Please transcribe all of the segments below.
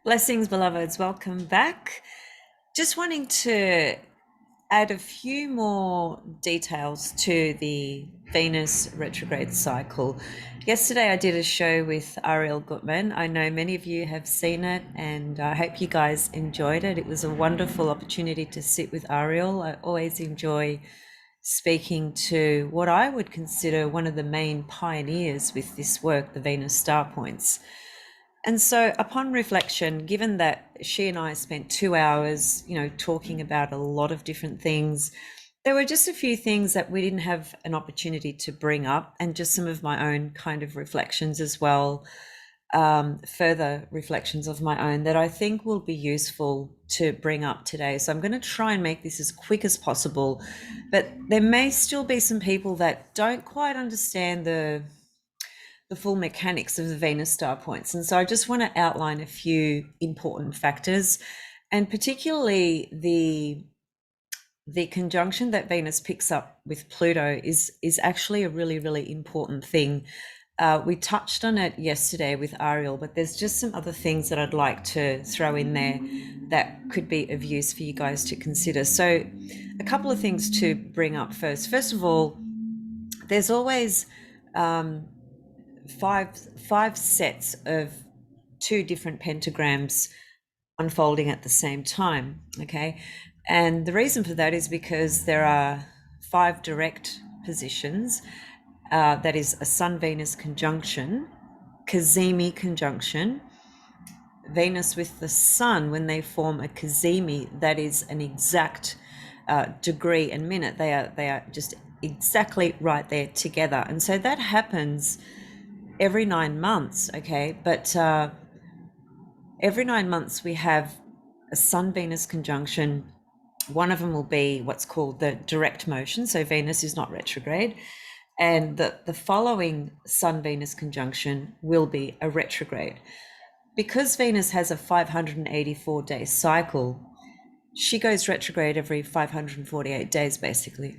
Blessings, beloveds. Welcome back. Just wanting to add a few more details to the Venus retrograde cycle. Yesterday, I did a show with Ariel Gutman. I know many of you have seen it, and I hope you guys enjoyed it. It was a wonderful opportunity to sit with Ariel. I always enjoy speaking to what I would consider one of the main pioneers with this work, the Venus star points. And so, upon reflection, given that she and I spent 2 hours, talking about a lot of different things, there were just a few things that we didn't have an opportunity to bring up, and just some of my own kind of reflections as well, further reflections of my own that I think will be useful to bring up today. So, I'm going to try and make this as quick as possible, but there may still be some people that don't quite understand the full mechanics of the Venus star points. And so I just want to outline a few important factors, and particularly the conjunction that Venus picks up with Pluto is actually a really, really important thing. We touched on it yesterday with Ariel, but there's just some other things that I'd like to throw in there that could be of use for you guys to consider. So a couple of things to bring up first. First of all, there's always five sets of two different pentagrams unfolding at the same time. Okay, and the reason for that is because there are five direct positions. That is a Sun Venus conjunction, cazimi conjunction, Venus with the Sun. When they form a cazimi, that is an exact degree and minute. They are just exactly right there together, and so that happens every 9 months. Okay, but every 9 months we have a Sun Venus conjunction. One of them will be what's called the direct motion, so Venus is not retrograde, and the following Sun Venus conjunction will be a retrograde. Because Venus has a 584-day cycle, she goes retrograde every 548 days basically.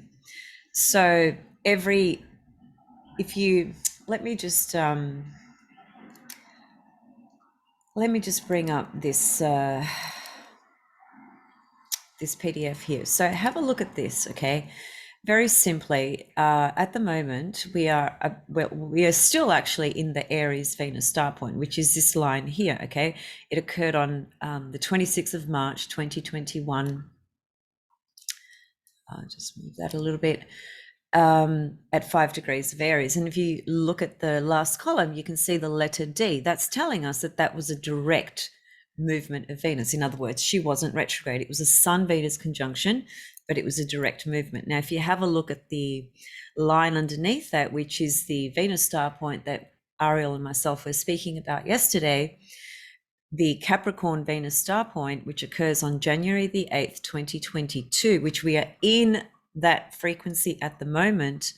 So if you let me just bring up this this PDF here. So have a look at this, okay? Very simply, at the moment, we are still actually in the Aries Venus star point, which is this line here, okay? It occurred on the 26th of March, 2021. I'll just move that a little bit. At 5 degrees of Aries. And if you look at the last column, you can see the letter D. That's telling us that that was a direct movement of Venus. In other words, she wasn't retrograde. It was a Sun-Venus conjunction, but it was a direct movement. Now, if you have a look at the line underneath that, which is the Venus star point that Ariel and myself were speaking about yesterday, the Capricorn Venus star point, which occurs on January the 8th, 2022, which we are in that frequency at the moment,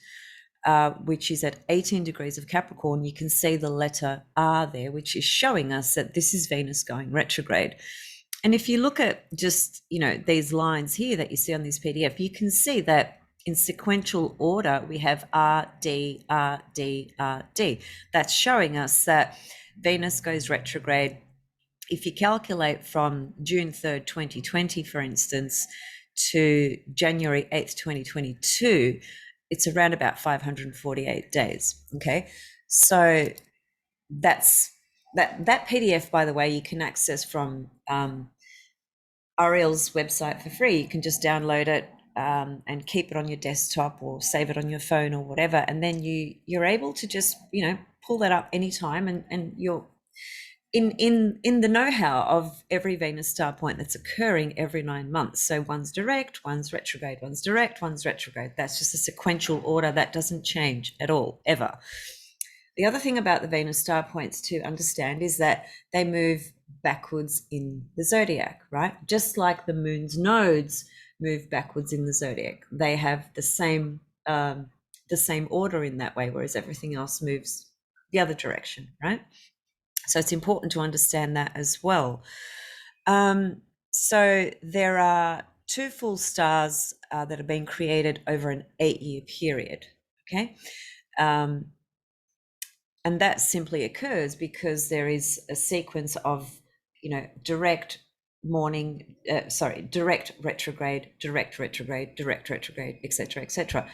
which is at 18 degrees of Capricorn, you can see the letter R there, which is showing us that this is Venus going retrograde. And if you look at just, these lines here that you see on this PDF, you can see that in sequential order, we have R, D, R, D, R, D. That's showing us that Venus goes retrograde. If you calculate from June 3rd, 2020, for instance, to January 8th, 2022, it's around about 548 days. Okay, so that's that PDF, by the way, you can access from Ariel's website for free. You can just download it and keep it on your desktop or save it on your phone or whatever, and then you're able to just pull that up anytime, and you're in the know-how of every Venus star point that's occurring every 9 months. So one's direct, one's retrograde, one's direct, one's retrograde. That's just a sequential order that doesn't change at all, ever. The other thing about the Venus star points to understand is that they move backwards in the zodiac, right? Just like the moon's nodes move backwards in the zodiac. They have the same order in that way, whereas everything else moves the other direction, right? So it's important to understand that as well. So there are two full stars that are being created over an 8-year period, okay? And that simply occurs because there is a sequence of direct morning, direct retrograde, direct retrograde, direct retrograde, etc., etc.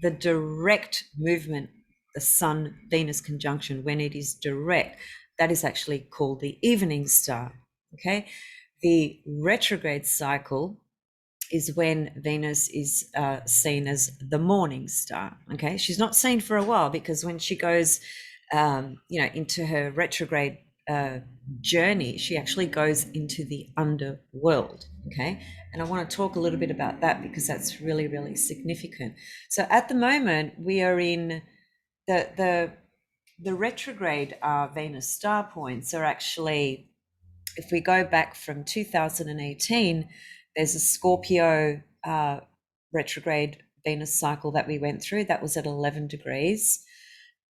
The direct movement, the Sun Venus conjunction, when it is direct, that is actually called the evening star. Okay, the retrograde cycle is when Venus is seen as the morning star. Okay, she's not seen for a while, because when she goes, into her retrograde journey, she actually goes into the underworld. Okay, and I want to talk a little bit about that, because that's really, really significant. So at the moment, we are in the retrograde Venus star points are actually, if we go back from 2018, there's a Scorpio retrograde Venus cycle that we went through. That was at 11 degrees.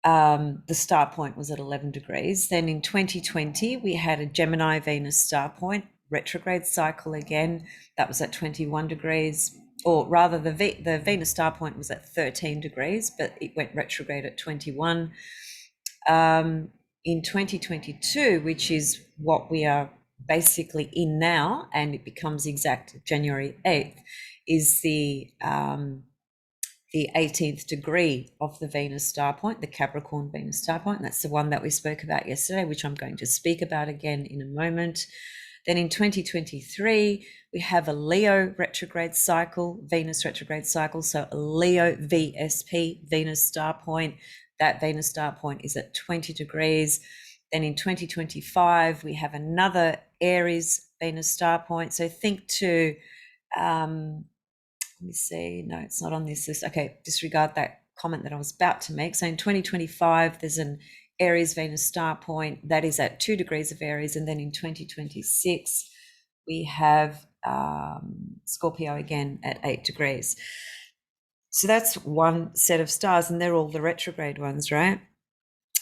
The star point was at 11 degrees. Then in 2020, we had a Gemini Venus star point retrograde cycle again. That was at 21 degrees. Or rather, the Venus star point was at 13 degrees, but it went retrograde at 21. In 2022, which is what we are basically in now, and it becomes exact January 8th, is the 18th degree of the Venus star point, the Capricorn Venus star point. That's the one that we spoke about yesterday, which I'm going to speak about again in a moment. Then in 2023, we have a Leo retrograde cycle, Venus retrograde cycle. So a Leo VSP, Venus star point. That Venus star point is at 20 degrees. Then in 2025, we have another Aries Venus star point. So think to, let me see, no, it's not on this list. Okay, disregard that comment that I was about to make. So in 2025, there's an Aries Venus star point that is at 2 degrees of Aries. And then in 2026, we have Scorpio again at 8 degrees. So that's one set of stars, and they're all the retrograde ones, right?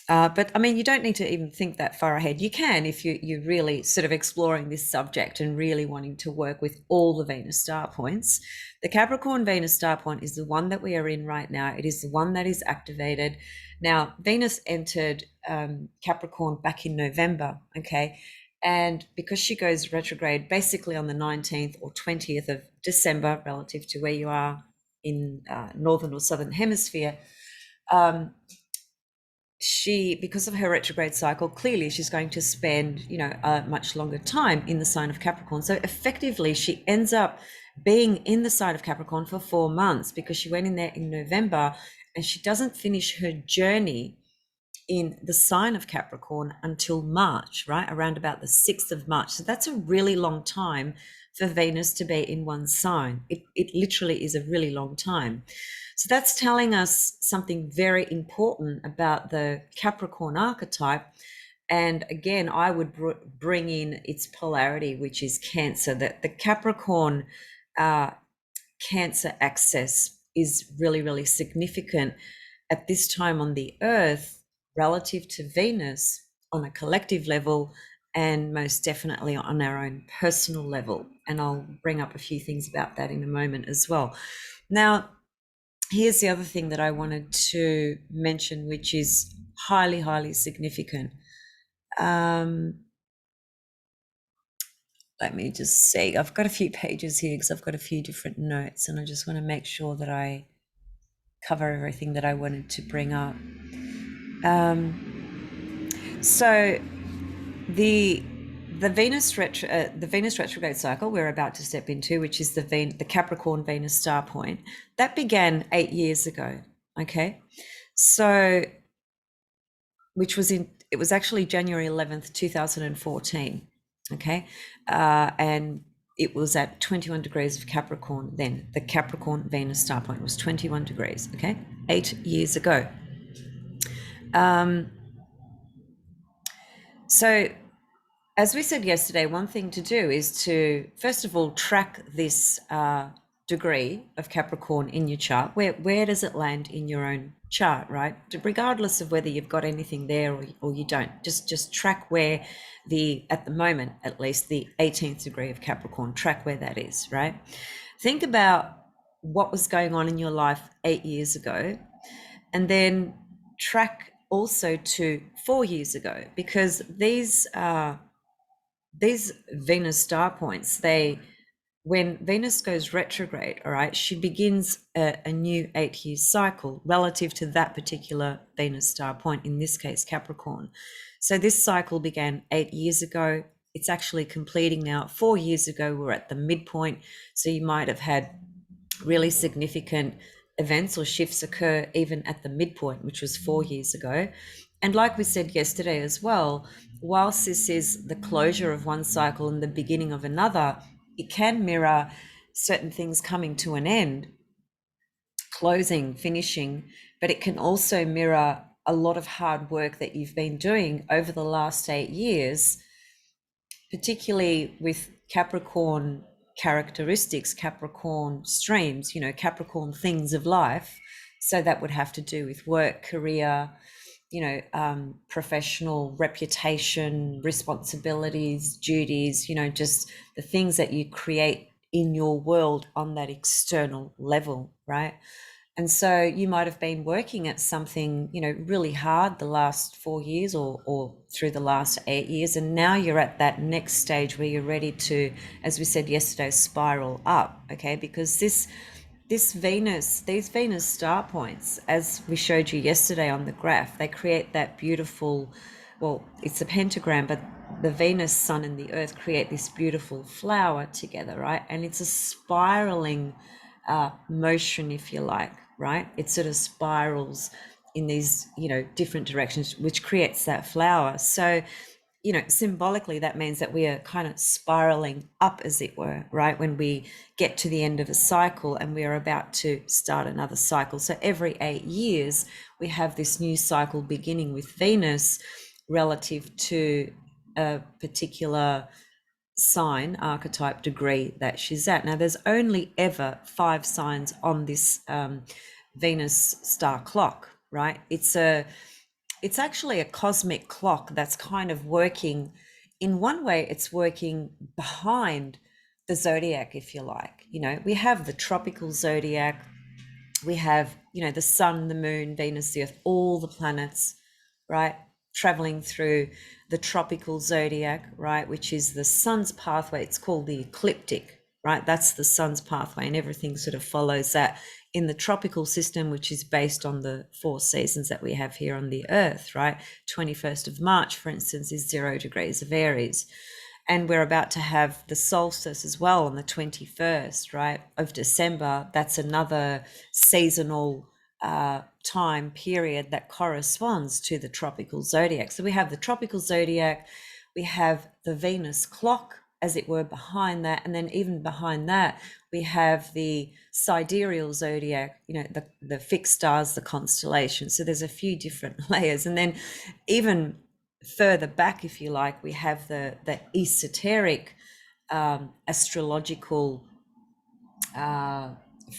But I mean, you don't need to even think that far ahead. You can if you're really sort of exploring this subject and really wanting to work with all the Venus star points. The Capricorn Venus star point is the one that we are in right now. It is the one that is activated. Now, Venus entered Capricorn back in November, okay? And because she goes retrograde basically on the 19th or 20th of December, relative to where you are in northern or southern hemisphere, she, because of her retrograde cycle, clearly she's going to spend, a much longer time in the sign of Capricorn. So effectively, she ends up being in the sign of Capricorn for 4 months, because she went in there in November, and she doesn't finish her journey in the sign of Capricorn until March, right? Around about the 6th of March. So that's a really long time for Venus to be in one sign. It literally is a really long time. So that's telling us something very important about the Capricorn archetype. And again, I would bring in its polarity, which is Cancer, that the Capricorn Cancer axis is really, really significant at this time on the Earth relative to Venus on a collective level, and most definitely on our own personal level. And I'll bring up a few things about that in a moment as well. Now, here's the other thing that I wanted to mention, which is highly, highly significant. Let me just see. I've got a few pages here because I've got a few different notes, and I just want to make sure that I cover everything that I wanted to bring up. So the Venus retrograde cycle we're about to step into, which is the Capricorn Venus star point, that began 8 years ago. Okay, so it was actually January 11th, 2014. Okay, and it was at 21 degrees of Capricorn. Then the Capricorn Venus star point was 21 degrees. Okay, 8 years ago. So as we said yesterday, one thing to do is to, first of all, track this degree of Capricorn in your chart. Where does it land in your own chart, right? Regardless of whether you've got anything there or you don't, just track where at the moment, at least the 18th degree of Capricorn, track where that is, right? Think about what was going on in your life 8 years ago, and then track also to 4 years ago, because these these Venus star points, when Venus goes retrograde, all right, she begins a new 8-year cycle relative to that particular Venus star point, in this case, Capricorn. So this cycle began 8 years ago. It's actually completing now. 4 years ago, we're at the midpoint. So you might have had really significant events or shifts occur even at the midpoint, which was 4 years ago. And like we said yesterday as well, whilst this is the closure of one cycle and the beginning of another, it can mirror certain things coming to an end, closing, finishing, but it can also mirror a lot of hard work that you've been doing over the last 8 years, particularly with Capricorn characteristics, Capricorn streams, Capricorn things of life. So that would have to do with work, career, professional reputation, responsibilities, duties, just the things that you create in your world on that external level, right? And so you might have been working at something, really hard the last 4 years or through the last 8 years. And now you're at that next stage where you're ready to, as we said yesterday, spiral up. Okay. Because these Venus star points, as we showed you yesterday on the graph, they create that beautiful, well, it's a pentagram, but the Venus, Sun, and the Earth create this beautiful flower together, right? And it's a spiraling motion, if you like, right? It sort of spirals in these, different directions, which creates that flower. So, symbolically, that means that we are kind of spiraling up, as it were, right? When we get to the end of a cycle and we are about to start another cycle. So every 8 years, we have this new cycle beginning with Venus relative to a particular sign, archetype, degree that she's at. Now, there's only ever 5 signs on this Venus star clock, right? It's actually a cosmic clock that's kind of working, in one way, it's working behind the zodiac, if you like. We have the tropical zodiac, we have, the sun, the moon, Venus, the earth, all the planets, right? Traveling through the tropical zodiac, right? Which is the sun's pathway. It's called the ecliptic, right? That's the sun's pathway, and everything sort of follows that in the tropical system, which is based on the 4 seasons that we have here on the earth, right? 21st of March, for instance, is 0 degrees of Aries. And we're about to have the solstice as well on the 21st, right, of December. That's another seasonal time period that corresponds to the tropical zodiac. So we have the tropical zodiac, we have the Venus clock, as it were, behind that. And then even behind that, we have the sidereal zodiac, the fixed stars, the constellations. So there's a few different layers. And then even further back, if you like, we have the esoteric astrological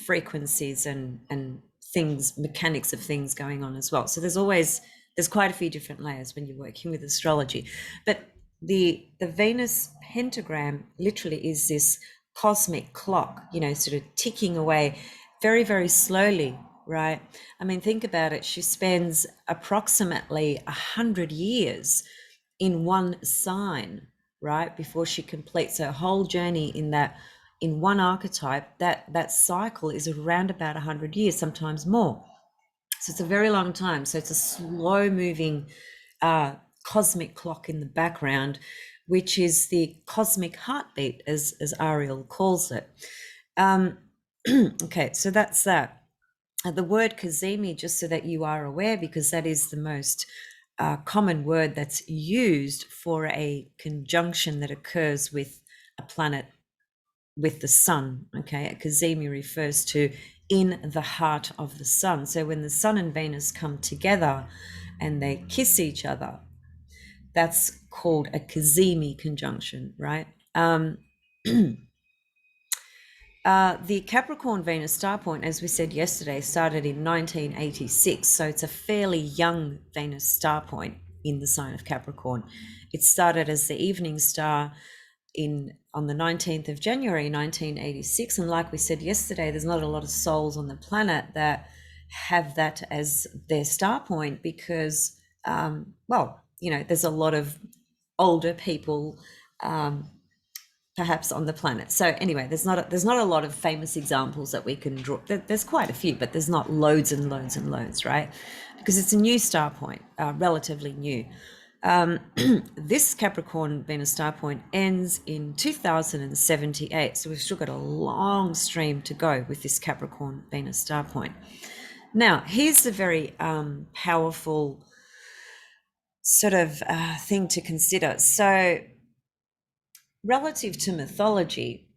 frequencies and things, mechanics of things going on as well. So there's quite a few different layers when you're working with astrology. But the Venus pentagram literally is this cosmic clock, sort of ticking away very, very slowly, right? I mean, think about it. She spends approximately 100 years in one sign, right, before she completes her whole journey in one archetype. That cycle is around about 100 years, sometimes more. So it's a very long time. So it's a slow moving cosmic clock in the background, which is the cosmic heartbeat, as Ariel calls it. Okay, so that's that. The word cazimi, just so that you are aware, because that is the most common word that's used for a conjunction that occurs with a planet, with the sun. Okay, a cazimi refers to in the heart of the sun. So when the sun and Venus come together and they kiss each other, that's called a cazimi conjunction, right? The Capricorn Venus star point, as we said yesterday, started in 1986. So it's a fairly young Venus star point in the sign of Capricorn. It started as the evening star on the 19th of January 1986. And like we said yesterday, there's not a lot of souls on the planet that have that as their star point because, there's a lot of older people perhaps on the planet. So anyway, there's not a lot of famous examples that we can draw. There's quite a few, but there's not loads and loads and loads, right? Because it's a new star point, relatively new. This Capricorn Venus star point ends in 2078, so we've still got a long stream to go with this Capricorn Venus star point. Now, here's a very powerful sort of thing to consider. So, relative to mythology,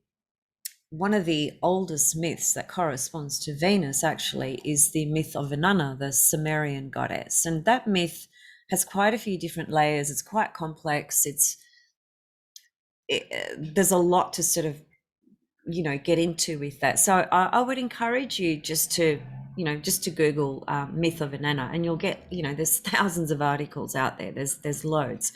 one of the oldest myths that corresponds to Venus actually is the myth of Innana, the Sumerian goddess. And that myth has quite a few different layers. It's quite complex. There's a lot to sort of, get into with that. So I would encourage you just to Google myth of Innana, and you'll get, there's thousands of articles out there. There's loads.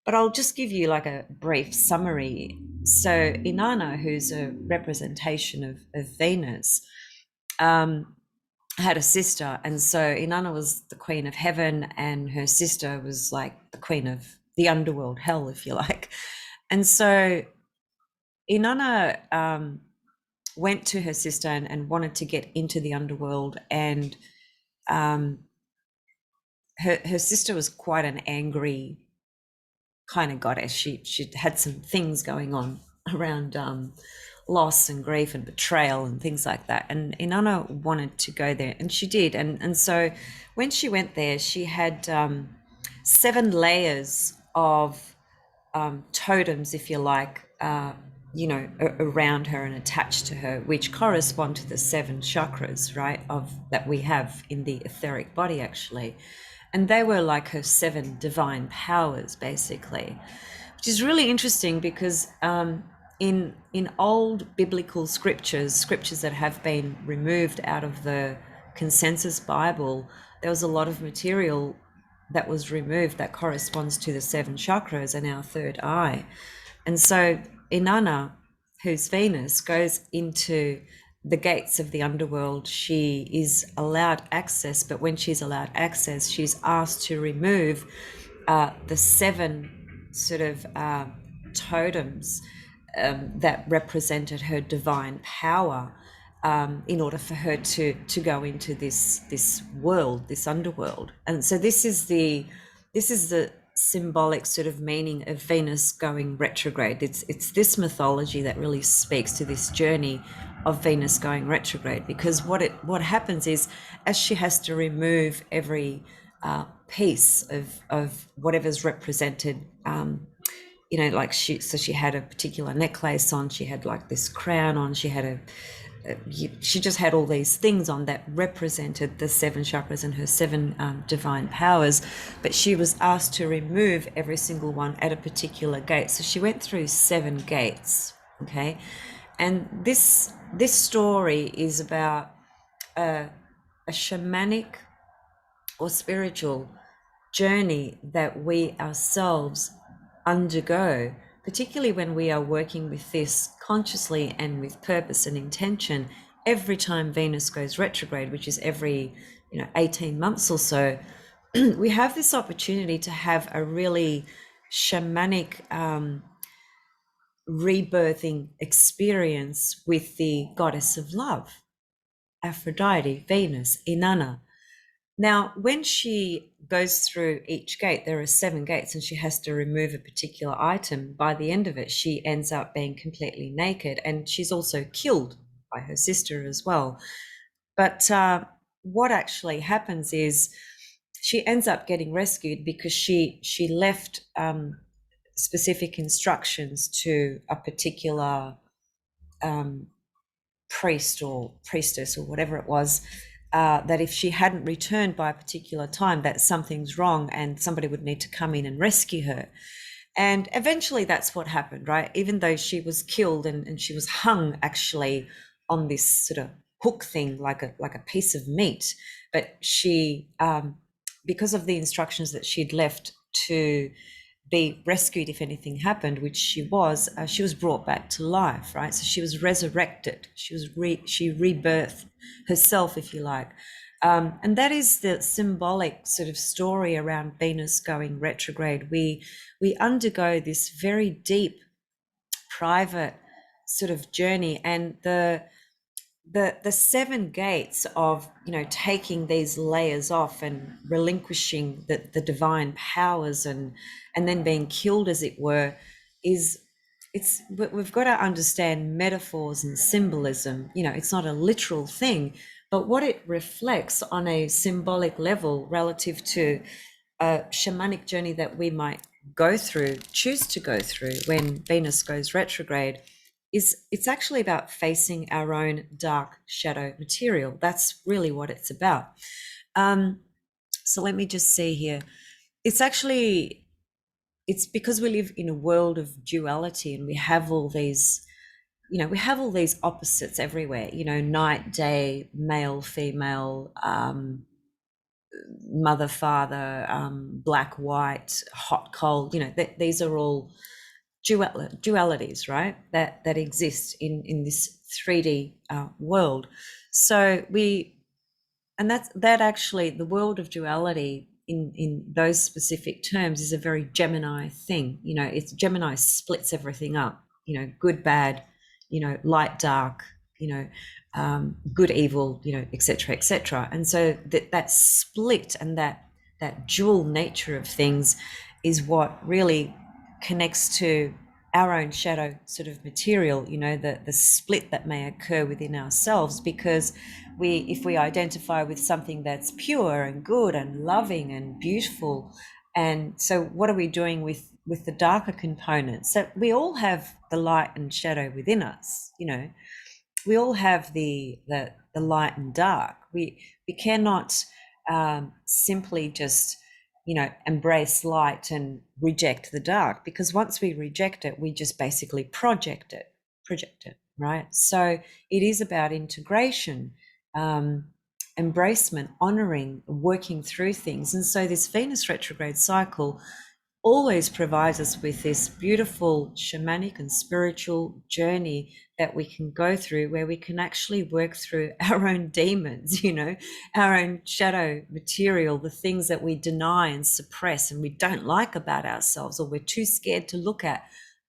But I'll just give you like a brief summary. So Innana, who's a representation of Venus, had a sister. And so Innana was the queen of heaven, and her sister was like the queen of the underworld, hell, if you like. And so Innana went to her sister and wanted to get into the underworld. And her sister was quite an angry kind of goddess. She had some things going on around loss and grief and betrayal and things like that. And Inanna wanted to go there, and she did. And so when she went there, she had 7 layers of totems, if you like, around her and attached to her, which correspond to the 7 chakras, right, of that we have in the etheric body, actually. And they were like her 7 divine powers, basically, which is really interesting because in old biblical scriptures that have been removed out of the consensus Bible, there was a lot of material that was removed that corresponds to the 7 chakras and our third eye. And so Inanna, who's Venus, goes into the gates of the underworld. She is allowed access, but when she's allowed access, she's asked to remove the 7 sort of totems that represented her divine power, in order for her to go into this world, this underworld. And so this is the symbolic sort of meaning of Venus going retrograde. It's this mythology that really speaks to this journey of Venus going retrograde, because what happens is, as she has to remove every piece of whatever's represented, like she had a particular necklace on, she had like this crown on, she had she just had all these things on that represented the 7 chakras and her 7 divine powers, but she was asked to remove every single one at a particular gate. So she went through 7 gates, okay? And this story is about a shamanic or spiritual journey that we ourselves undergo, particularly when we are working with this consciously and with purpose and intention. Every time Venus goes retrograde, which is every 18 months or so, we have this opportunity to have a really shamanic rebirthing experience with the goddess of love, Aphrodite, Venus, Inanna. Now, when she goes through each gate, there are 7 gates, and she has to remove a particular item. By the end of it, she ends up being completely naked, and she's also killed by her sister as well. But what actually happens is she ends up getting rescued because she left specific instructions to a particular priest or priestess or whatever it was, that if she hadn't returned by a particular time, that something's wrong and somebody would need to come in and rescue her. And eventually that's what happened, right? Even though she was killed and she was hung actually on this sort of hook thing, like a piece of meat, but she, because of the instructions that she'd left to be rescued if anything happened, which she was brought back to life, right? So she was resurrected. She rebirthed herself, if you like, And that is the symbolic sort of story around Venus going retrograde. We undergo this very deep, private sort of journey, and the seven gates of, you know, taking these layers off and relinquishing the divine powers and then being killed, as it were, is we've got to understand metaphors and symbolism. You know, it's not a literal thing, but what it reflects on a symbolic level relative to a shamanic journey that we might choose to go through when Venus goes retrograde, is it's actually about facing our own dark shadow material. That's really what it's about. So let me just see here. It's because we live in a world of duality, and we have all these, you know, we have all these opposites everywhere, you know, night, day, male, female, mother, father, black, white, hot, cold, you know, these are all dualities, right? That exist in this 3D world. So that actually, the world of duality in those specific terms is a very Gemini thing. You know, it's Gemini splits everything up. You know, good, bad. You know, light, dark. You know, good, evil. You know, etc., etc. And so that split and that dual nature of things is what really connects to our own shadow sort of material, you know, the split that may occur within ourselves, because if we identify with something that's pure and good and loving and beautiful, and so what are we doing with the darker components? So we all have the light and shadow within us, you know, we all have the light and dark. We cannot simply just, you know, embrace light and reject the dark, because once we reject it, we just basically project it, right? So it is about integration, embracement, honoring, working through things. And so this Venus retrograde cycle always provides us with this beautiful shamanic and spiritual journey that we can go through, where we can actually work through our own demons, you know, our own shadow material, the things that we deny and suppress and we don't like about ourselves, or we're too scared to look at.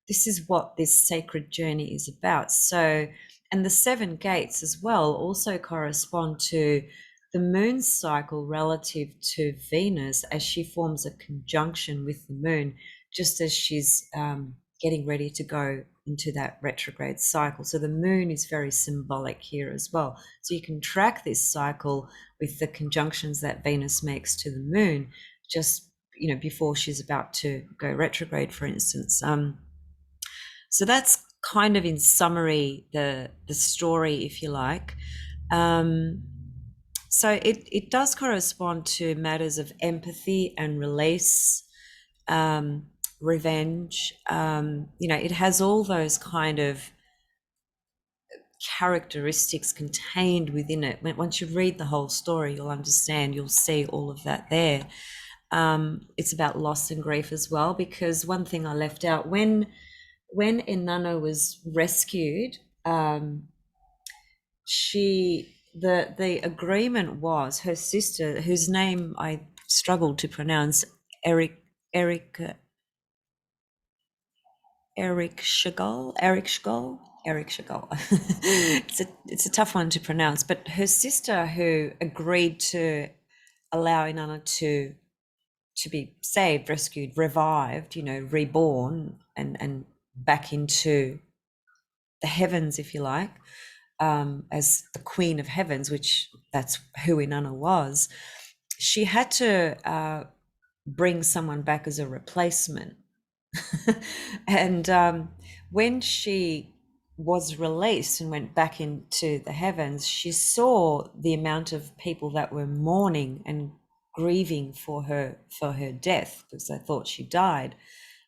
This is what this sacred journey is about. So, and the 7 gates as well also correspond to the moon's cycle relative to Venus, as she forms a conjunction with the moon, just as she's getting ready to go into that retrograde cycle. So the moon is very symbolic here as well. So you can track this cycle with the conjunctions that Venus makes to the moon, just, you know, before she's about to go retrograde, for instance. So that's kind of, in summary, the story, if you like. So it does correspond to matters of empathy and release, revenge. You know, it has all those kind of characteristics contained within it. Once you read the whole story, you'll understand, you'll see all of that there. It's about loss and grief as well, because one thing I left out, when Innana was rescued, the agreement was her sister, whose name I struggled to pronounce, Eric Chagall. It's a tough one to pronounce, but her sister, who agreed to allow Inanna to be saved, rescued, revived, you know, reborn and back into the heavens, if you like, as the Queen of Heavens, which that's who Inanna was. She had to bring someone back as a replacement. And when she was released and went back into the heavens, she saw the amount of people that were mourning and grieving for her death, because they thought she died,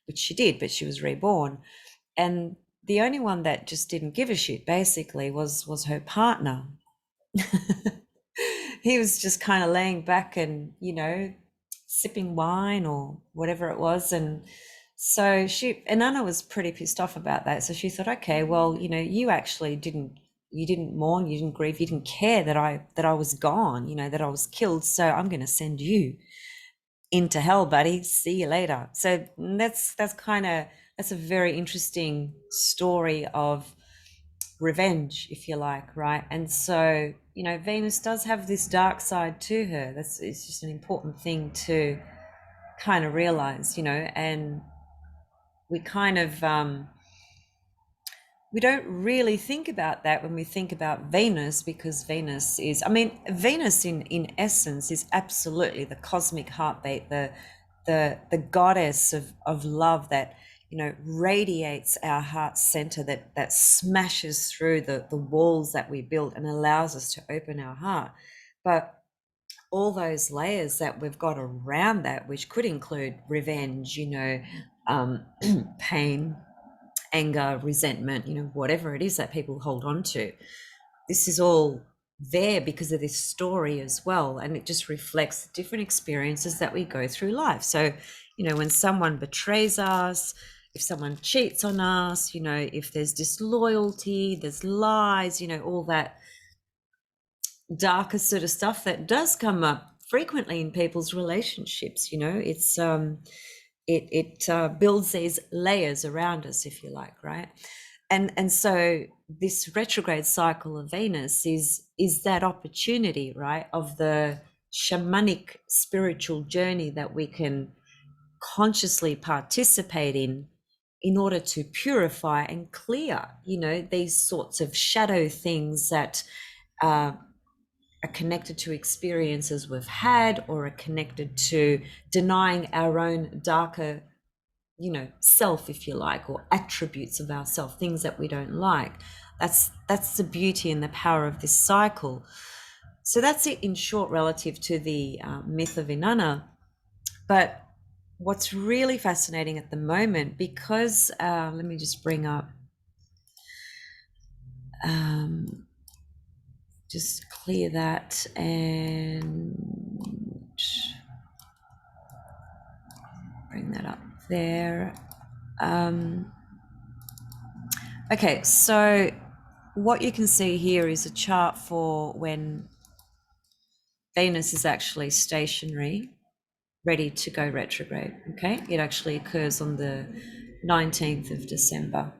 which she did, but she was reborn. And the only one that just didn't give a shit, basically, was her partner. He was just kind of laying back and, you know, sipping wine or whatever it was. And so Inanna was pretty pissed off about that. So she thought, okay, well, you know, you actually didn't you didn't mourn, you didn't grieve, you didn't care that I was gone, you know, that I was killed. So I'm going to send you into hell, buddy. See you later. So that's a very interesting story of revenge, if you like, right? And so, you know, Venus does have this dark side to her. It's just an important thing to kind of realize, you know, and we kind of we don't really think about that when we think about Venus, because Venus is, I mean, Venus in essence is absolutely the cosmic heartbeat, the goddess of love that, you know, radiates our heart center, that smashes through the walls that we built and allows us to open our heart. But all those layers that we've got around that, which could include revenge, you know, pain, anger, resentment, you know, whatever it is that people hold on to. This is all there because of this story as well. And it just reflects different experiences that we go through life. So, you know, when someone betrays us, if someone cheats on us, you know, if there's disloyalty, there's lies, you know, all that darker sort of stuff that does come up frequently in people's relationships, you know, it's it builds these layers around us, if you like, right? And so this retrograde cycle of Venus is that opportunity, right, of the shamanic spiritual journey that we can consciously participate in order to purify and clear, you know, these sorts of shadow things that are connected to experiences we've had, or are connected to denying our own darker, you know, self, if you like, or attributes of ourself, things that we don't like. That's the beauty and the power of this cycle. So that's it in short relative to the myth of Innana. But what's really fascinating at the moment, because let me just bring up just clear that and bring that up there. Okay, so what you can see here is a chart for when Venus is actually stationary, ready to go retrograde, okay? It actually occurs on the 19th of December.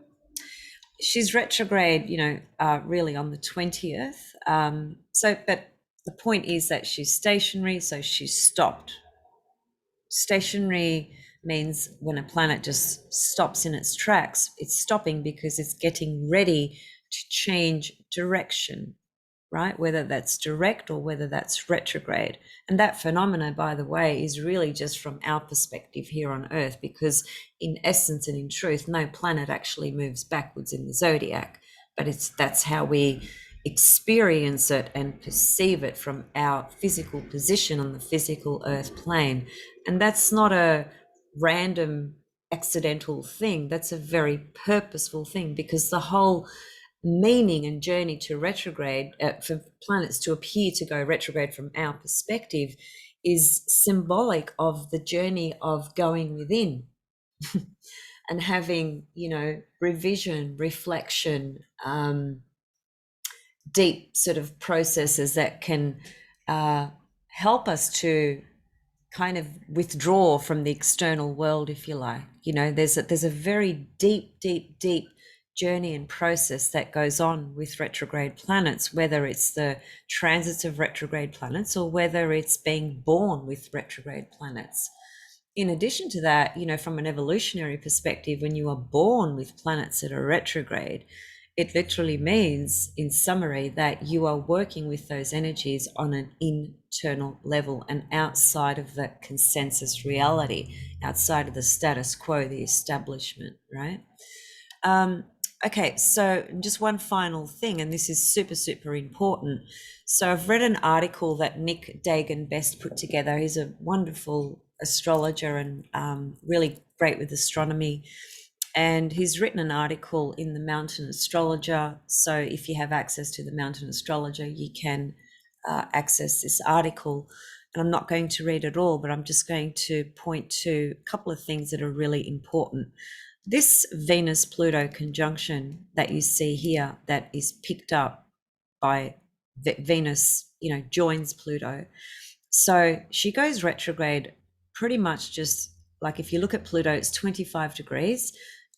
She's retrograde, you know, really on the 20th. But the point is that she's stationary, so she's stopped. Stationary means when a planet just stops in its tracks, it's stopping because it's getting ready to change direction, right? Whether that's direct or whether that's retrograde. And that phenomena, by the way, is really just from our perspective here on Earth, because in essence and in truth, no planet actually moves backwards in the zodiac, but that's how we experience it and perceive it from our physical position on the physical Earth plane. And that's not a random accidental thing. That's a very purposeful thing, because the whole meaning and journey to retrograde, for planets to appear to go retrograde from our perspective, is symbolic of the journey of going within and having, you know, revision, reflection, deep sort of processes that can help us to kind of withdraw from the external world, if you like. You know, there's a very deep journey and process that goes on with retrograde planets, whether it's the transits of retrograde planets or whether it's being born with retrograde planets. In addition to that, you know, from an evolutionary perspective, when you are born with planets that are retrograde, it literally means, in summary, that you are working with those energies on an internal level and outside of the consensus reality, outside of the status quo, the establishment, right? Okay, so just one final thing, and this is super important. So I've read an article that Nick Dagan Best put together. He's a wonderful astrologer and really great with astronomy. And he's written an article in the Mountain Astrologer. So if you have access to the Mountain Astrologer, you can access this article. And I'm not going to read it all, but I'm just going to point to a couple of things that are really important. This Venus-Pluto conjunction that you see here, that is picked up by Venus, joins Pluto. So she goes retrograde pretty much just like, if you look at Pluto, it's 25 degrees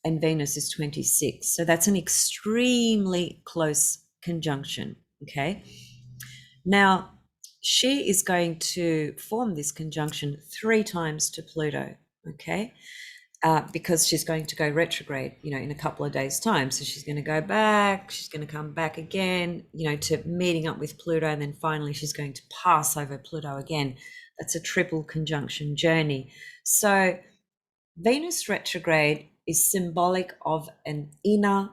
and Venus is 26. So that's an extremely close conjunction. Okay. Now, she is going to form this conjunction 3 times to Pluto. Okay. Because she's going to go retrograde, in a couple of days' time. So she's going to go back, she's going to come back again, to meeting up with Pluto, and then finally she's going to pass over Pluto again. That's a triple conjunction journey. So Venus retrograde is symbolic of an inner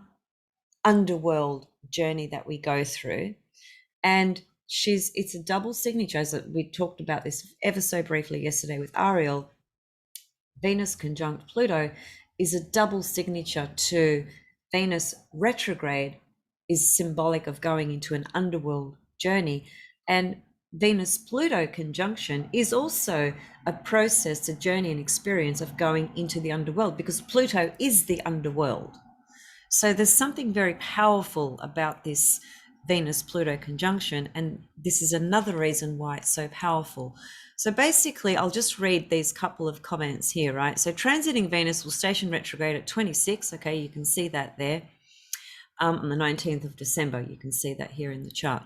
underworld journey that we go through. And it's a double signature, as we talked about this ever so briefly yesterday with Ariel. Venus conjunct Pluto is a double signature to Venus retrograde, is symbolic of going into an underworld journey. And Venus Pluto conjunction is also a process, a journey, an experience of going into the underworld, because Pluto is the underworld. So there's something very powerful about this Venus-Pluto conjunction, and this is another reason why it's so powerful. So basically, I'll just read these couple of comments here, right? So transiting Venus will station retrograde at 26. Okay, you can see that there. On the 19th of December, you can see that here in the chart.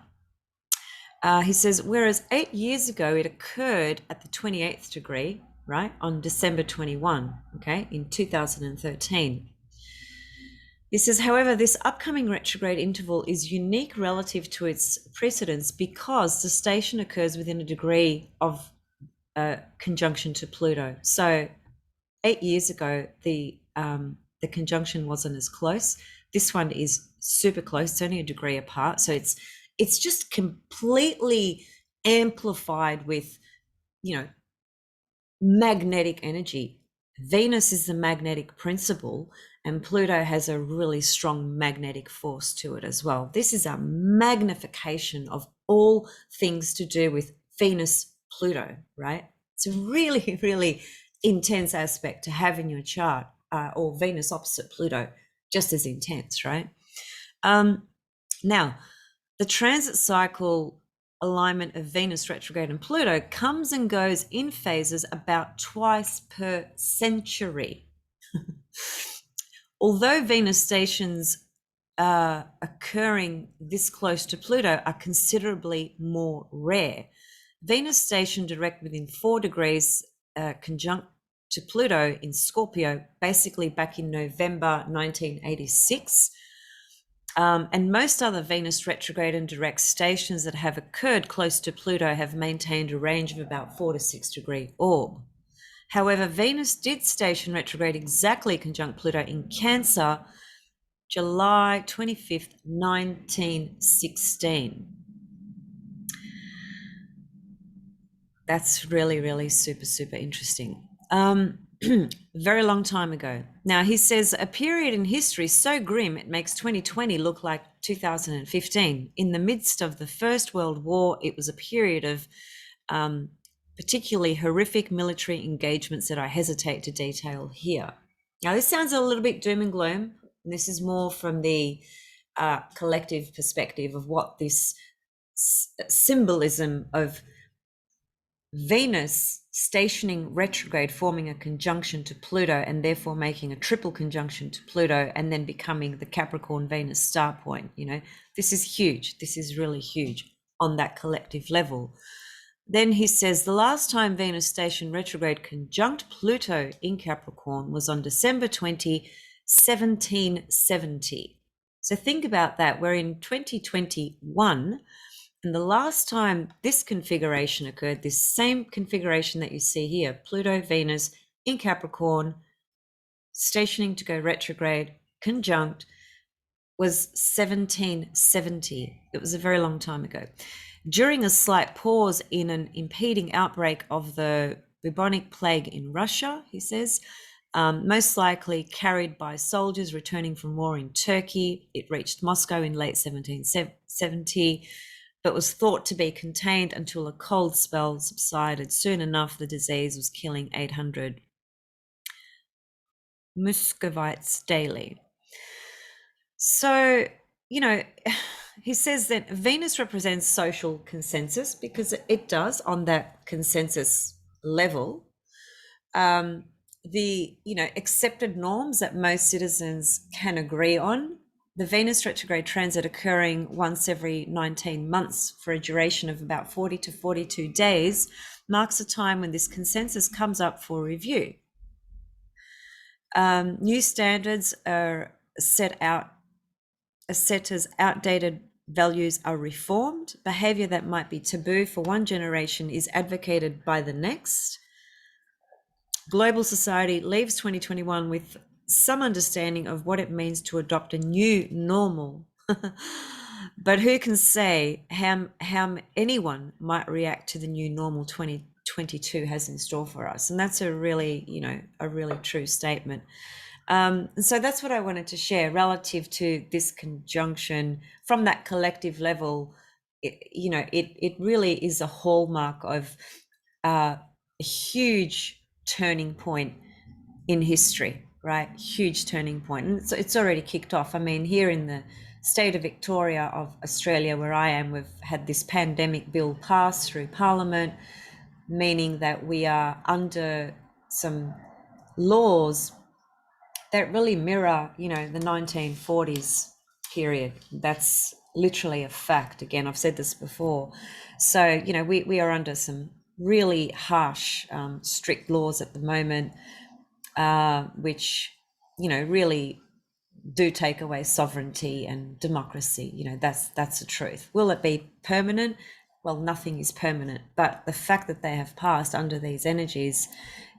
He says, whereas 8 years ago, it occurred at the 28th degree, right, on December 21, okay, in 2013. He says, however, this upcoming retrograde interval is unique relative to its precedents because the station occurs within a degree of conjunction to Pluto. So 8 years ago, the conjunction wasn't as close. This one is super close. It's only a degree apart. So it's just completely amplified with, magnetic energy. Venus is the magnetic principle, and Pluto has a really strong magnetic force to it as well. This is a magnification of all things to do with Venus Pluto, right? It's a really, really intense aspect to have in your chart, or Venus opposite Pluto, just as intense, right? Now, the transit cycle alignment of Venus retrograde and Pluto comes and goes in phases about twice per century. Although Venus stations occurring this close to Pluto are considerably more rare. Venus stationed direct within 4 degrees conjunct to Pluto in Scorpio, basically back in November 1986. And most other Venus retrograde and direct stations that have occurred close to Pluto have maintained a range of about 4 to 6 degree orb. However, Venus did station retrograde exactly conjunct Pluto in Cancer, July 25th, 1916. That's really, really super, super interesting. Very long time ago. Now, he says, a period in history so grim it makes 2020 look like 2015. In the midst of the First World War, it was a period of particularly horrific military engagements that I hesitate to detail here. Now, this sounds a little bit doom and gloom, and this is more from the collective perspective of what this symbolism of Venus stationing retrograde, forming a conjunction to Pluto, and therefore making a triple conjunction to Pluto, and then becoming the Capricorn Venus star point. This is huge. This is really huge on that collective level. Then he says, the last time Venus stationed retrograde conjunct Pluto in Capricorn was on December 20, 1770. So think about that. We're in 2021. And the last time this configuration occurred, this same configuration that you see here, Pluto, Venus in Capricorn, stationing to go retrograde, conjunct, was 1770. It was a very long time ago. During a slight pause in an impeding outbreak of the bubonic plague in Russia, he says, most likely carried by soldiers returning from war in Turkey, it reached Moscow in late 1770. but was thought to be contained until a cold spell subsided. Soon enough, the disease was killing 800 Muscovites daily. So, he says that Venus represents social consensus because it does on that consensus level. The accepted norms that most citizens can agree on. The Venus retrograde transit occurring once every 19 months for a duration of about 40 to 42 days marks a time when this consensus comes up for review. New standards are set as outdated values are reformed. Behavior that might be taboo for one generation is advocated by the next. Global society leaves 2021 with some understanding of what it means to adopt a new normal. But who can say how anyone might react to the new normal 2022 has in store for us? And that's a really true statement. And so that's what I wanted to share relative to this conjunction from that collective level. It really is a hallmark of a huge turning point in history, right? Huge turning point. And it's already kicked off. I mean, here in the state of Victoria of Australia, where I am, we've had this pandemic bill passed through Parliament, meaning that we are under some laws that really mirror, the 1940s period. That's literally a fact. Again, I've said this before. So, we are under some really harsh, strict laws at the moment, which, really do take away sovereignty and democracy. That's the truth. Will it be permanent? Well, nothing is permanent, but the fact that they have passed under these energies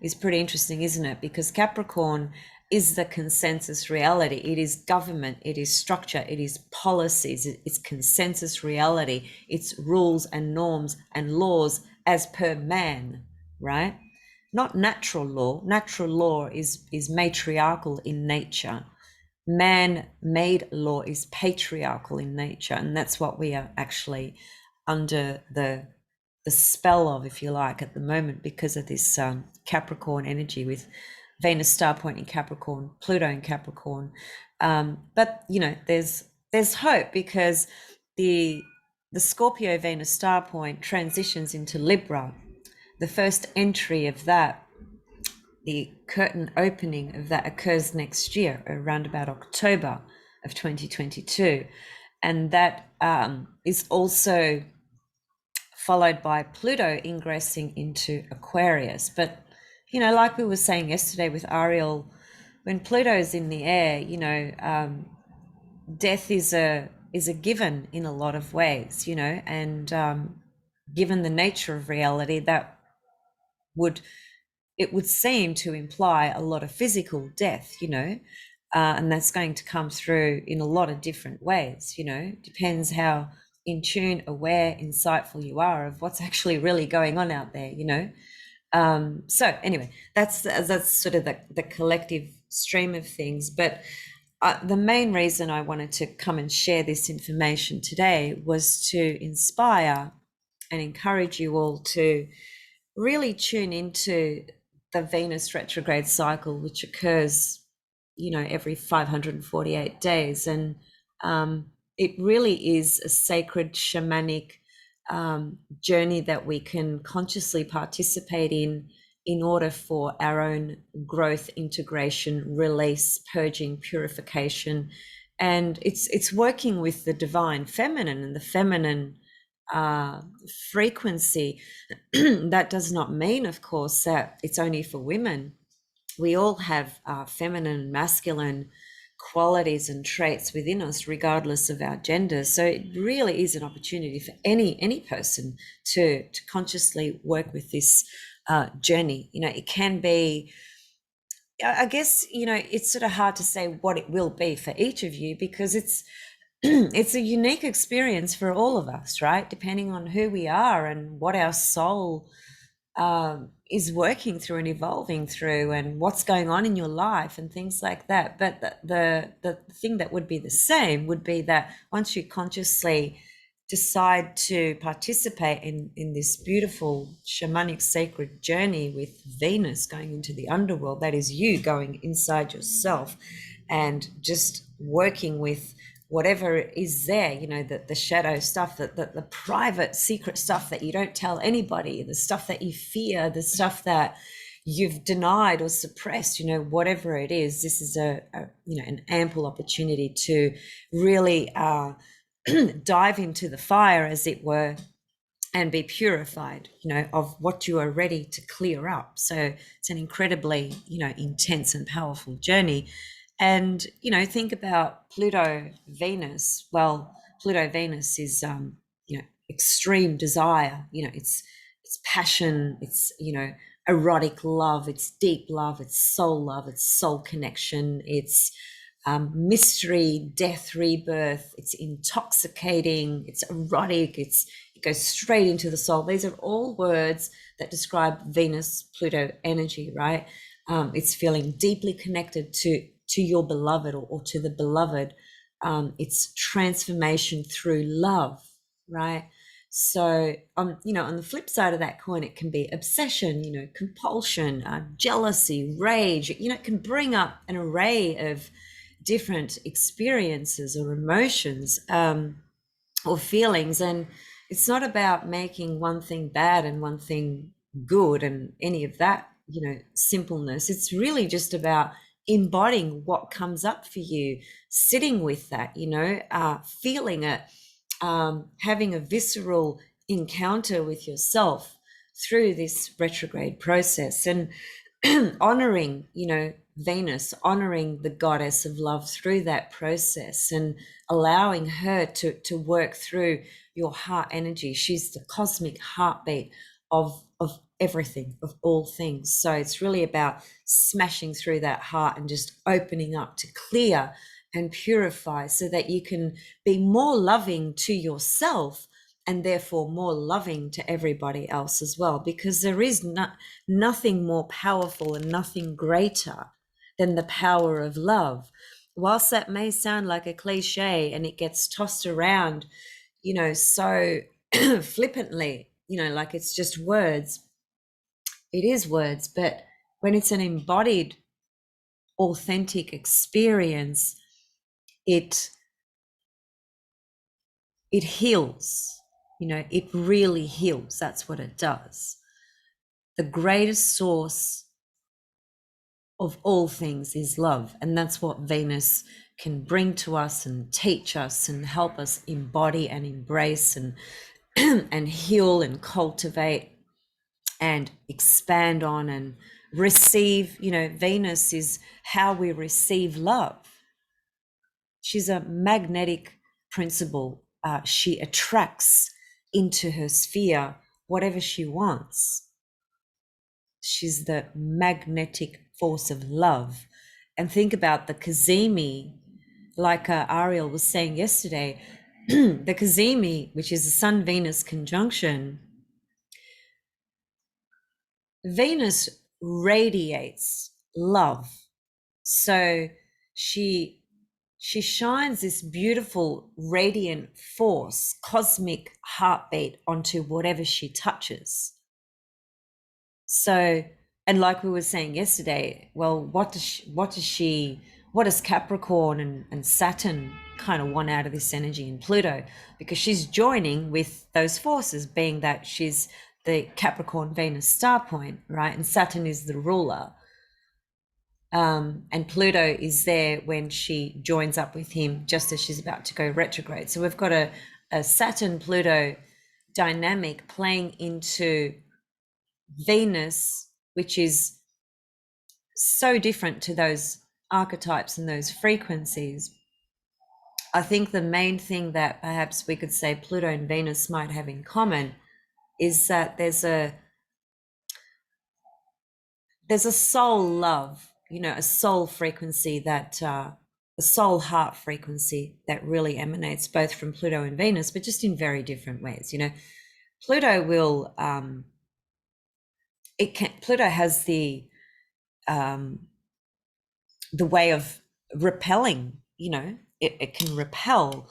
is pretty interesting, isn't it? Because Capricorn is the consensus reality. It is government, it is structure, it is policies, it's consensus reality, it's rules and norms and laws as per man, right? Not natural law. Natural law is matriarchal in nature. Man-made law is patriarchal in nature, and that's what we are actually under the spell of, if you like, at the moment, because of this Capricorn energy with Venus star point in Capricorn, Pluto in Capricorn. But there's hope, because the Scorpio Venus star point transitions into Libra. The first entry of that, the curtain opening of that, occurs next year, around about October of 2022. And that is also followed by Pluto ingressing into Aquarius. But, like we were saying yesterday with Ariel, when Pluto is in the air, death is a given in a lot of ways, and given the nature of reality, that it would seem to imply a lot of physical death, and that's going to come through in a lot of different ways. Depends how in tune, aware, insightful you are of what's actually really going on out there. So anyway, that's sort of the collective stream of things. But the main reason I wanted to come and share this information today was to inspire and encourage you all to really tune into the Venus retrograde cycle, which occurs, every 548 days. And it really is a sacred shamanic journey that we can consciously participate in order for our own growth, integration, release, purging, purification. And it's working with the divine feminine and the feminine frequency. That does not mean, of course, that it's only for women. We all have feminine and masculine qualities and traits within us, regardless of our gender. So it really is an opportunity for any person to consciously work with this journey. It can be, I guess, it's sort of hard to say what it will be for each of you, because it's it's a unique experience for all of us, right? Depending on who we are and what our soul is working through and evolving through, and what's going on in your life and things like that. But the thing that would be the same would be that once you consciously decide to participate in this beautiful shamanic sacred journey with Venus going into the underworld, that is you going inside yourself and just working with whatever is there, you know, the shadow stuff, the private secret stuff that you don't tell anybody, the stuff that you fear, the stuff that you've denied or suppressed, you know, whatever it is. This is a you know, an ample opportunity to really dive into the fire, as it were, and be purified, you know, of what you are ready to clear up. So it's an incredibly, you know, intense and powerful journey. And, you know, think about Pluto Venus. Well, Pluto Venus is you know, extreme desire, you know, it's passion, it's, you know, erotic love, it's deep love, it's soul connection, it's mystery, death, rebirth, it's intoxicating, it's erotic, it goes straight into the soul. These are all words that describe Venus Pluto energy, right? It's feeling deeply connected to your beloved, or to the beloved. It's transformation through love, right? So, you know, on the flip side of that coin, it can be obsession, you know, compulsion, jealousy, rage. You know, it can bring up an array of different experiences or emotions, or feelings. And it's not about making one thing bad and one thing good and any of that, you know, simpleness. It's really just about embodying what comes up for you, sitting with that, you know, feeling it, having a visceral encounter with yourself through this retrograde process, and honoring, you know, Venus, honoring the goddess of love through that process, and allowing her to work through your heart energy. She's the cosmic heartbeat of everything, of all things. So it's really about smashing through that heart and just opening up to clear and purify, so that you can be more loving to yourself, and therefore more loving to everybody else as well, because there is nothing more powerful and nothing greater than the power of love. Whilst that may sound like a cliche and it gets tossed around, you know, so flippantly, you know, like it's just words, it is words. But when it's an embodied, authentic experience, it heals, you know, it really heals. That's what it does. The greatest source of all things is love, and that's what Venus can bring to us and teach us and help us embody and embrace and and heal and cultivate and expand on and receive. You know, Venus is how we receive love. She's a magnetic principle. She attracts into her sphere whatever she wants. She's the magnetic force of love. And think about the Kazemi, like Ariel was saying yesterday, the Kazemi, which is the Sun-Venus conjunction. Venus radiates love. So she shines this beautiful, radiant force, cosmic heartbeat onto whatever she touches. So, and like we were saying yesterday, well, what does Capricorn and Saturn kind of want out of this energy in Pluto? Because she's joining with those forces, being that she's the Capricorn Venus star point, right? And Saturn is the ruler. And Pluto is there when she joins up with him just as she's about to go retrograde. So we've got a Saturn-Pluto dynamic playing into Venus, which is so different to those archetypes and those frequencies. I think the main thing that perhaps we could say Pluto and Venus might have in common is that there's a soul love, you know, a soul frequency that a soul heart frequency that really emanates both from Pluto and Venus, but just in very different ways. You know, Pluto will Pluto has the way of repelling, you know, it can repel,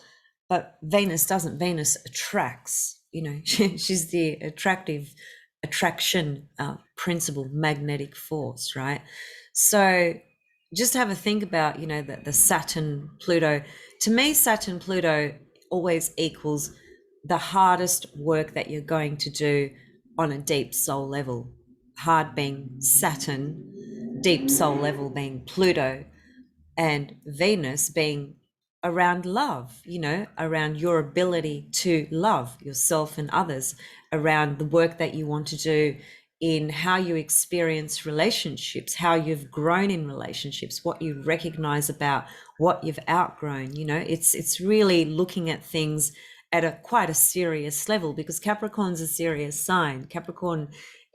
but Venus doesn't. Venus attracts, she's the attraction principle, magnetic force, right? So just have a think about, the Saturn Pluto. To me, Saturn Pluto always equals the hardest work that you're going to do on a deep soul level. Hard being Saturn, deep soul level being Pluto, and Venus being around love, around your ability to love yourself and others, around the work that you want to do in how you experience relationships, how you've grown in relationships, what you recognize about what you've outgrown. It's really looking at things at a quite a serious level, because Capricorn's a serious sign. Capricorn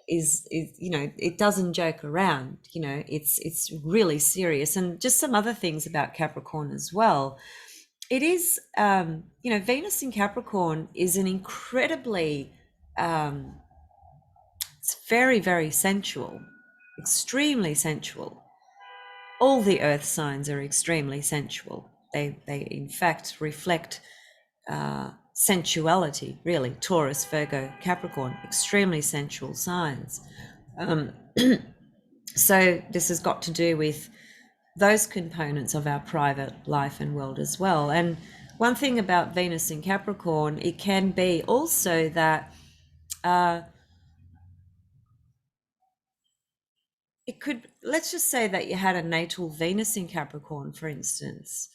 is it doesn't joke around. It's really serious. And just some other things about Capricorn as well. It is Venus in Capricorn is an incredibly it's very, very sensual, extremely sensual. All the earth signs are extremely sensual. They in fact reflect sensuality, really. Taurus, Virgo, Capricorn, extremely sensual signs. So this has got to do with those components of our private life and world as well. And one thing about Venus in Capricorn, it can be also that it could, let's just say that you had a natal Venus in Capricorn, for instance.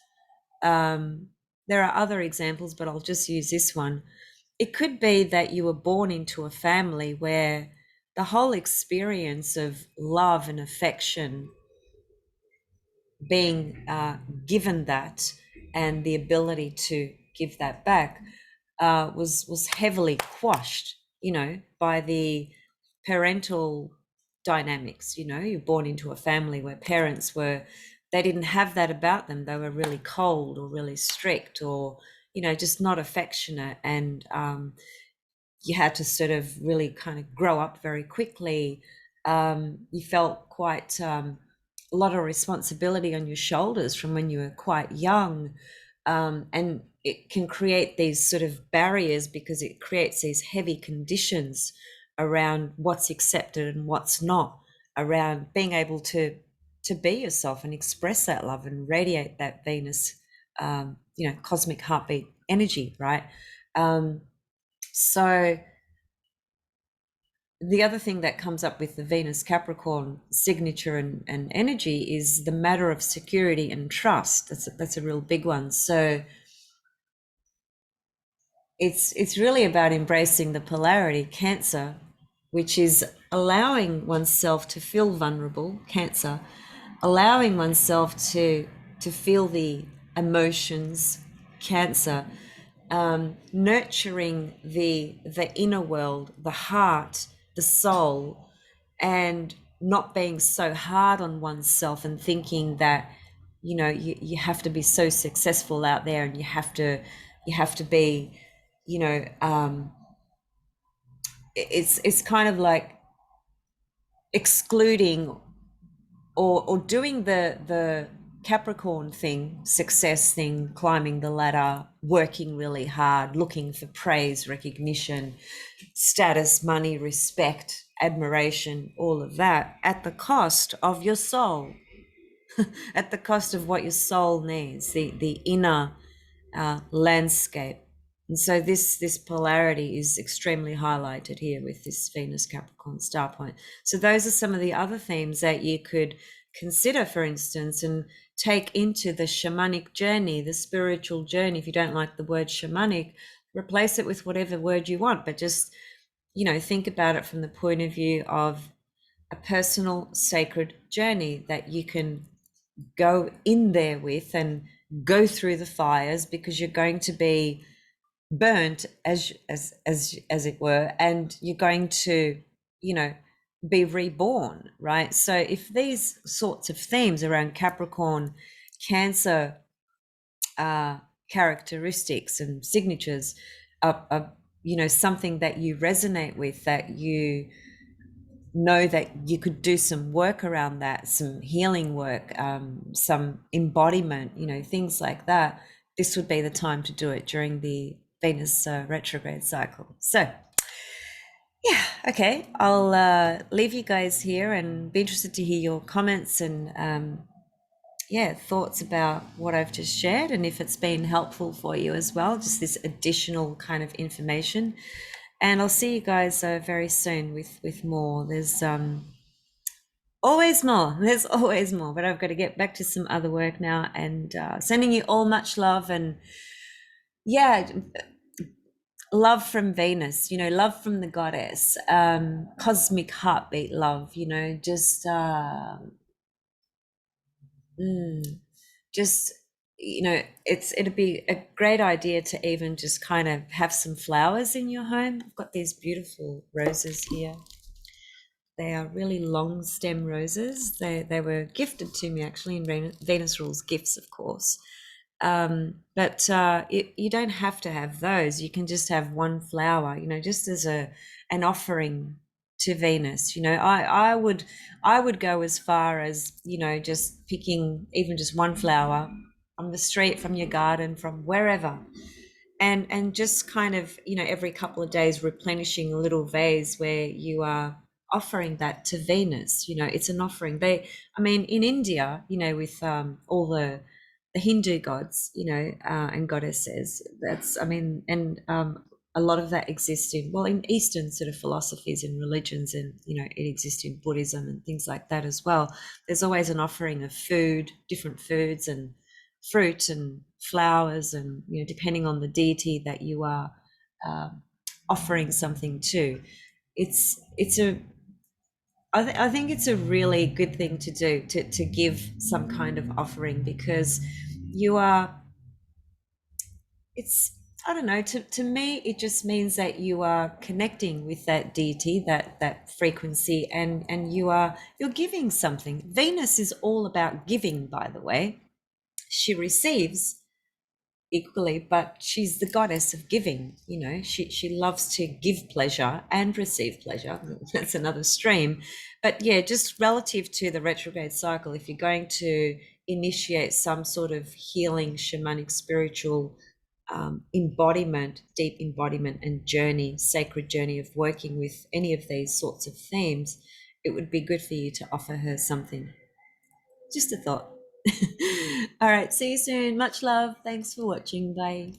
There are other examples, but I'll just use this one. It could be that you were born into a family where the whole experience of love and affection, being given that, and the ability to give that back, was heavily quashed, by the parental dynamics. You're born into a family where parents they didn't have that about them. They were really cold or really strict, or just not affectionate, and you had to sort of really kind of grow up very quickly. You felt quite a lot of responsibility on your shoulders from when you were quite young. And it can create these sort of barriers, because it creates these heavy conditions around what's accepted and what's not, around being able to be yourself and express that love and radiate that Venus, cosmic heartbeat energy, right? So the other thing that comes up with the Venus Capricorn signature and energy is the matter of security and trust. That's a real big one. So it's really about embracing the polarity, Cancer, which is allowing oneself to feel vulnerable, Cancer, allowing oneself to feel the emotions, Cancer, nurturing the inner world, the heart, the soul, and not being so hard on oneself and thinking that you have to be so successful out there, and you have to be, it's kind of like excluding or doing the Capricorn thing, success thing, climbing the ladder, working really hard, looking for praise, recognition, status, money, respect, admiration, all of that, at the cost of your soul, at the cost of what your soul needs, the inner landscape. And so this polarity is extremely highlighted here with this Venus Capricorn star point. So those are some of the other themes that you could consider, for instance, and take into the shamanic journey, the spiritual journey. If you don't like the word shamanic, replace it with whatever word you want, but just think about it from the point of view of a personal sacred journey that you can go in there with and go through the fires, because you're going to be burnt as it were, and you're going to be reborn, right? So if these sorts of themes around Capricorn, Cancer characteristics and signatures are something that you resonate with, that you know that you could do some work around that, some healing work, some embodiment, things like that, this would be the time to do it during the Venus retrograde cycle. So yeah, okay, I'll leave you guys here and be interested to hear your comments and yeah, thoughts about what I've just shared, and if it's been helpful for you as well, just this additional kind of information. And I'll see you guys very soon with more. There's always more. There's always more, but I've got to get back to some other work now. And sending you all much love, and yeah, love from Venus. Love from the goddess. Cosmic heartbeat love. Just. Just it'd be a great idea to even just kind of have some flowers in your home. I've got these beautiful roses here. They are really long stem roses. They were gifted to me actually in Venus Rules gifts, of course. But you don't have to have those. You can just have one flower, just as an offering to Venus. I would go as far as, just picking even just one flower from the street, from your garden, from wherever, and just kind of, every couple of days replenishing a little vase where you are offering that to Venus. It's an offering. In India, with all the Hindu gods, and goddesses, and a lot of that exists in Eastern sort of philosophies and religions, and it exists in Buddhism and things like that as well. There's always an offering of food, different foods and fruit and flowers, and depending on the deity that you are offering something to. I think it's a really good thing to do, to give some kind of offering, because you are it's I don't know, to me it just means that you are connecting with that deity, that frequency, and you're giving something. Venus is all about giving, by the way. She receives equally, but she's the goddess of giving. She loves to give pleasure and receive pleasure. That's another stream. But yeah, just relative to the retrograde cycle, if you're going to initiate some sort of healing, shamanic, spiritual embodiment, deep embodiment and journey, sacred journey of working with any of these sorts of themes, it would be good for you to offer her something. Just a thought. All right, see you soon. Much love. Thanks for watching. Bye.